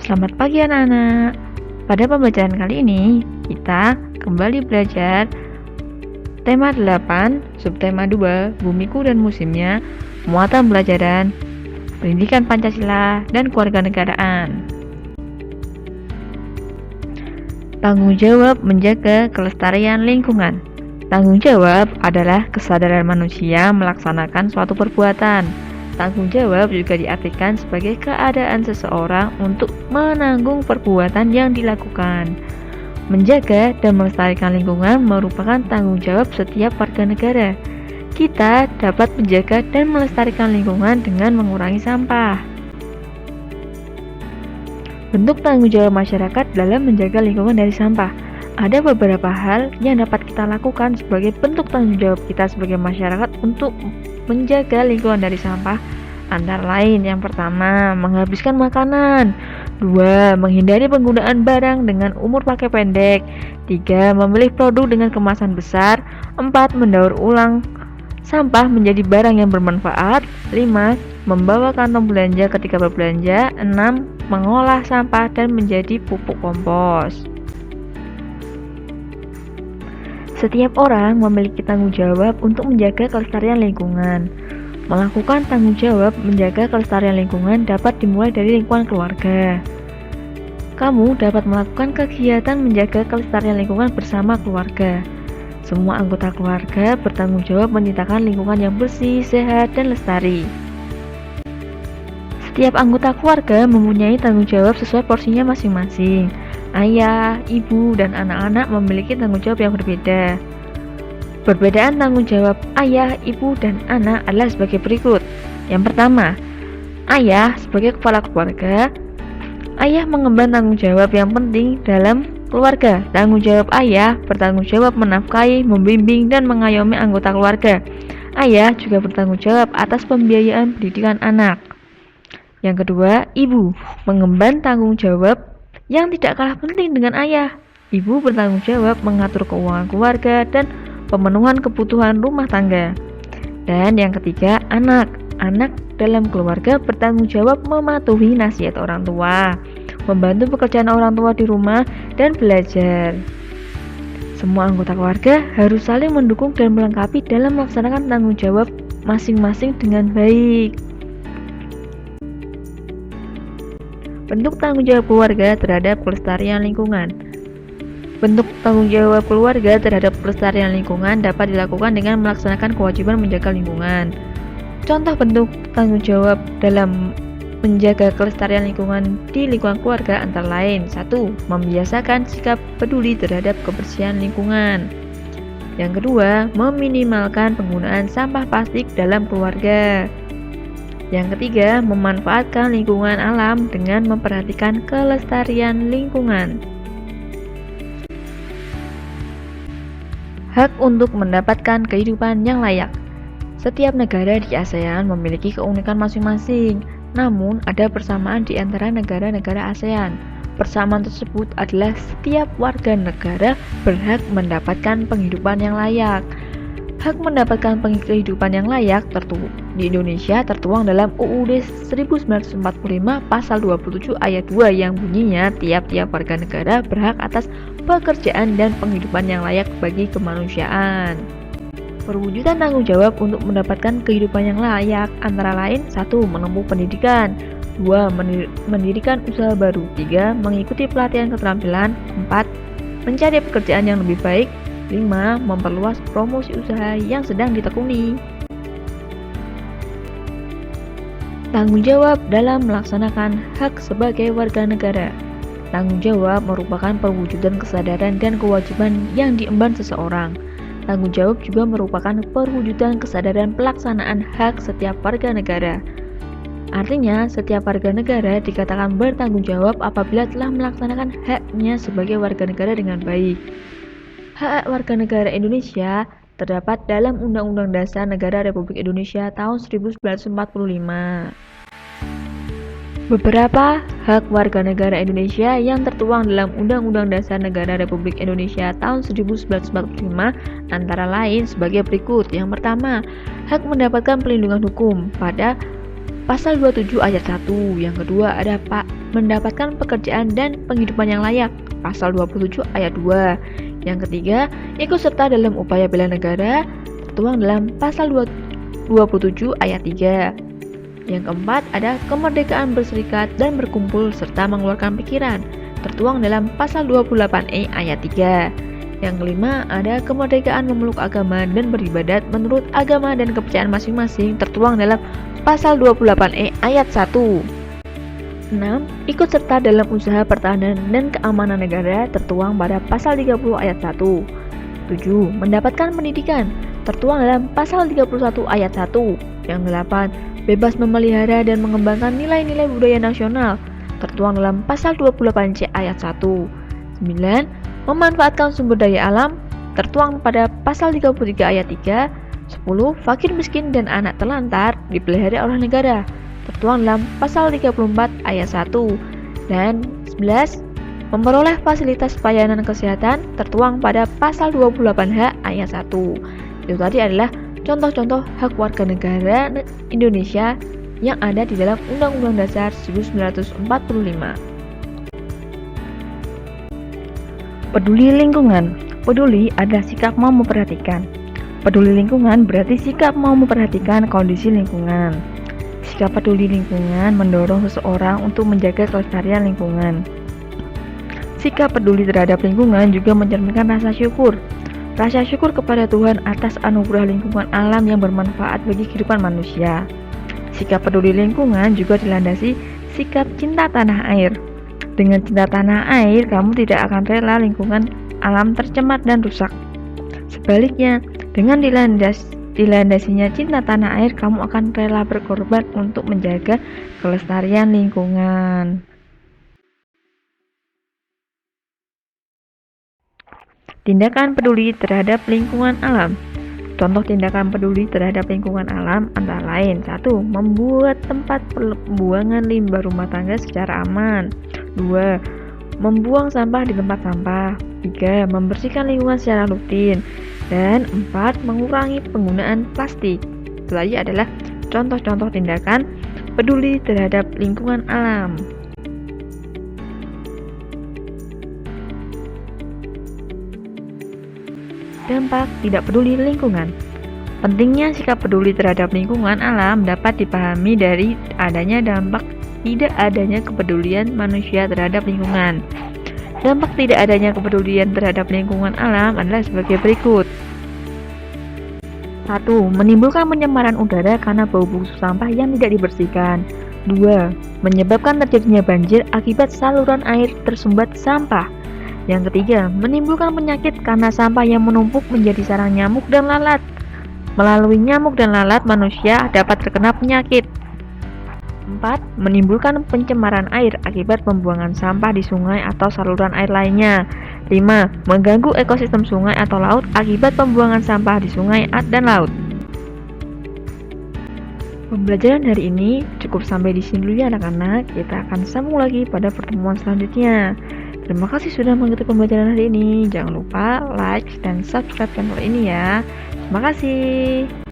Selamat pagi anak-anak. Pada pembelajaran kali ini, kita kembali belajar tema 8, subtema 2, Bumiku dan Musimnya, muatan pelajaran, pendidikan Pancasila, dan kewarganegaraan. Tanggung jawab menjaga kelestarian lingkungan. Tanggung jawab adalah kesadaran manusia melaksanakan suatu perbuatan. Tanggung jawab juga diartikan sebagai keadaan seseorang untuk menanggung perbuatan yang dilakukan. Menjaga dan melestarikan lingkungan merupakan tanggung jawab setiap warga negara. Kita dapat menjaga dan melestarikan lingkungan dengan mengurangi sampah. Bentuk tanggung jawab masyarakat dalam menjaga lingkungan dari sampah. Ada beberapa hal yang dapat kita lakukan sebagai bentuk tanggung jawab kita sebagai masyarakat untuk menjaga lingkungan dari sampah, antara lain yang pertama, menghabiskan makanan. 2. Menghindari penggunaan barang dengan umur pakai pendek. 3. Memilih produk dengan kemasan besar. 4. Mendaur ulang sampah menjadi barang yang bermanfaat. 5. Membawa kantong belanja ketika berbelanja. 6. Mengolah sampah dan menjadi pupuk kompos. Setiap orang memiliki tanggung jawab untuk menjaga kelestarian lingkungan. Melakukan tanggung jawab menjaga kelestarian lingkungan dapat dimulai dari lingkungan keluarga. Kamu dapat melakukan kegiatan menjaga kelestarian lingkungan bersama keluarga. Semua anggota keluarga bertanggung jawab menciptakan lingkungan yang bersih, sehat, dan lestari. Setiap anggota keluarga mempunyai tanggung jawab sesuai porsinya masing-masing. Ayah, ibu, dan anak-anak memiliki tanggung jawab yang berbeda. Perbedaan tanggung jawab ayah, ibu, dan anak adalah sebagai berikut. Yang pertama, ayah sebagai kepala keluarga. Ayah mengemban tanggung jawab yang penting dalam keluarga. Tanggung jawab ayah bertanggung jawab menafkahi, membimbing, dan mengayomi anggota keluarga. Ayah juga bertanggung jawab atas pembiayaan pendidikan anak. Yang kedua, ibu mengemban tanggung jawab yang tidak kalah penting dengan ayah. Ibu bertanggung jawab mengatur keuangan keluarga dan pemenuhan kebutuhan rumah tangga. Dan yang ketiga, anak. Anak dalam keluarga bertanggung jawab mematuhi nasihat orang tua, membantu pekerjaan orang tua di rumah, dan belajar. Semua anggota keluarga harus saling mendukung dan melengkapi dalam melaksanakan tanggung jawab masing-masing dengan baik. Bentuk tanggung jawab keluarga terhadap kelestarian lingkungan. Bentuk tanggung jawab keluarga terhadap kelestarian lingkungan dapat dilakukan dengan melaksanakan kewajiban menjaga lingkungan. Contoh bentuk tanggung jawab dalam menjaga kelestarian lingkungan di lingkungan keluarga antara lain: 1. Membiasakan sikap peduli terhadap kebersihan lingkungan. Yang kedua, meminimalkan penggunaan sampah plastik dalam keluarga. Yang ketiga, memanfaatkan lingkungan alam dengan memperhatikan kelestarian lingkungan. Hak untuk mendapatkan kehidupan yang layak. Setiap negara di ASEAN memiliki keunikan masing-masing, namun ada persamaan di antara negara-negara ASEAN. Persamaan tersebut adalah setiap warga negara berhak mendapatkan penghidupan yang layak. Hak mendapatkan kehidupan yang layak di Indonesia tertuang dalam UUD 1945 pasal 27 ayat 2 yang bunyinya tiap-tiap warga negara berhak atas pekerjaan dan penghidupan yang layak bagi kemanusiaan. Perwujudan tanggung jawab untuk mendapatkan kehidupan yang layak antara lain: 1. Menempuh pendidikan. 2. Mendirikan usaha baru. 3. Mengikuti pelatihan keterampilan. 4. Mencari pekerjaan yang lebih baik. 5. Memperluas promosi usaha yang sedang ditekuni. Tanggung jawab dalam melaksanakan hak sebagai warga negara. Tanggung jawab merupakan perwujudan kesadaran dan kewajiban yang diemban seseorang. Tanggung jawab juga merupakan perwujudan kesadaran pelaksanaan hak setiap warga negara. Artinya, setiap warga negara dikatakan bertanggung jawab apabila telah melaksanakan haknya sebagai warga negara dengan baik. Hak warga negara Indonesia terdapat dalam Undang-Undang Dasar Negara Republik Indonesia tahun 1945. Beberapa hak warga negara Indonesia yang tertuang dalam Undang-Undang Dasar Negara Republik Indonesia tahun 1945 antara lain sebagai berikut. Yang pertama, hak mendapatkan perlindungan hukum pada Pasal 27 ayat 1. Yang kedua ada mendapatkan pekerjaan dan penghidupan yang layak, pasal 27 ayat 2. Yang ketiga, ikut serta dalam upaya bela negara, tertuang dalam pasal 27 ayat 3. Yang keempat, ada kemerdekaan berserikat dan berkumpul serta mengeluarkan pikiran, tertuang dalam pasal 28E ayat 3. Yang kelima, ada kemerdekaan memeluk agama dan beribadat menurut agama dan kepercayaan masing-masing, tertuang dalam pasal 28E ayat 1. 6. Ikut serta dalam usaha pertahanan dan keamanan negara, tertuang pada pasal 30 ayat 1. 7. Mendapatkan pendidikan, tertuang dalam pasal 31 ayat 1. Yang 8. Bebas memelihara dan mengembangkan nilai-nilai budaya nasional, tertuang dalam pasal 28C ayat 1. 9. Memanfaatkan sumber daya alam, tertuang pada pasal 33 ayat 3. 10. Fakir miskin dan anak terlantar dipelihara oleh negara, tertuang dalam pasal 34 ayat 1. Dan 11. Memperoleh fasilitas pelayanan kesehatan, tertuang pada pasal 28H ayat 1. Itu tadi adalah contoh-contoh hak warga negara Indonesia yang ada di dalam Undang-Undang Dasar 1945. Peduli lingkungan. Peduli adalah sikap mau memperhatikan. Peduli lingkungan berarti sikap mau memperhatikan kondisi lingkungan. Sikap peduli lingkungan mendorong seseorang untuk menjaga kelestarian lingkungan. Sikap peduli terhadap lingkungan juga mencerminkan rasa syukur. Rasa syukur kepada Tuhan atas anugerah lingkungan alam yang bermanfaat bagi kehidupan manusia. Sikap peduli lingkungan juga dilandasi sikap cinta tanah air. Dengan cinta tanah air, kamu tidak akan rela lingkungan alam tercemar dan rusak. Sebaliknya, dengan dilandasinya cinta tanah air, kamu akan rela berkorban untuk menjaga kelestarian lingkungan. Tindakan peduli terhadap lingkungan alam. Contoh tindakan peduli terhadap lingkungan alam antara lain: 1. Membuat tempat pembuangan limbah rumah tangga secara aman. 2. Membuang sampah di tempat sampah. 3. Membersihkan lingkungan secara rutin. Dan 4. Mengurangi penggunaan plastik. Itu tadi adalah contoh-contoh tindakan peduli terhadap lingkungan alam. Dampak tidak peduli lingkungan. Pentingnya sikap peduli terhadap lingkungan alam dapat dipahami dari adanya dampak tidak adanya kepedulian manusia terhadap lingkungan. Dampak tidak adanya kepedulian terhadap lingkungan alam adalah sebagai berikut. 1. Menimbulkan pencemaran udara karena bau busuk sampah yang tidak dibersihkan. 2. Menyebabkan terjadinya banjir akibat saluran air tersumbat sampah. Yang ketiga, menimbulkan penyakit karena sampah yang menumpuk menjadi sarang nyamuk dan lalat. Melalui nyamuk dan lalat, manusia dapat terkena penyakit. 4. Menimbulkan pencemaran air akibat pembuangan sampah di sungai atau saluran air lainnya. 5. Mengganggu ekosistem sungai atau laut akibat pembuangan sampah di sungai dan laut. Pembelajaran hari ini cukup sampai di sini dulu ya anak-anak. Kita akan sambung lagi pada pertemuan selanjutnya. Terima kasih sudah mengikuti pembelajaran hari ini. Jangan lupa like dan subscribe channel ini ya. Terima kasih.